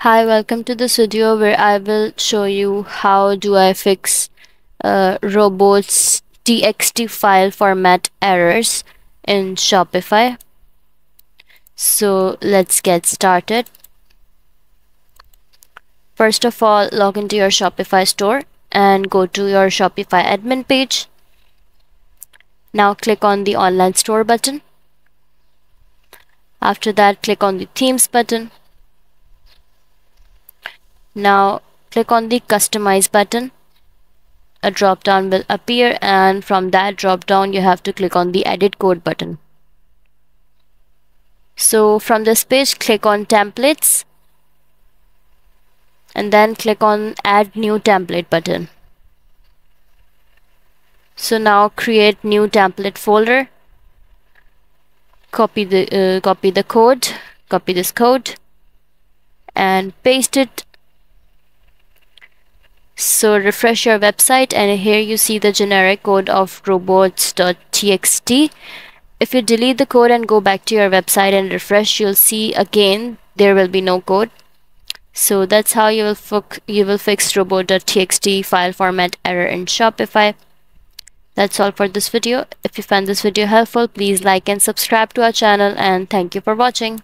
Hi, welcome to this video where I will show you how do I fix robots.txt file format errors in Shopify. So let's get started. First of all, log into your Shopify store and go to your Shopify admin page. Now click on the online store button. After that, click on the themes button. Now click on the customize button. A drop down will appear, and from that drop down you have to click on the edit code button. So from this page, click on templates and then click on add new template button. So now create new template folder, copy the code, copy this code and paste it. So refresh your website and here you see the generic code of robots.txt. If you delete the code and go back to your website and refresh, you'll see again there will be no code. So that's how you will fix robot.txt file format error in Shopify. That's all for this video. If you found this video helpful, please like and subscribe to our channel, and thank you for watching.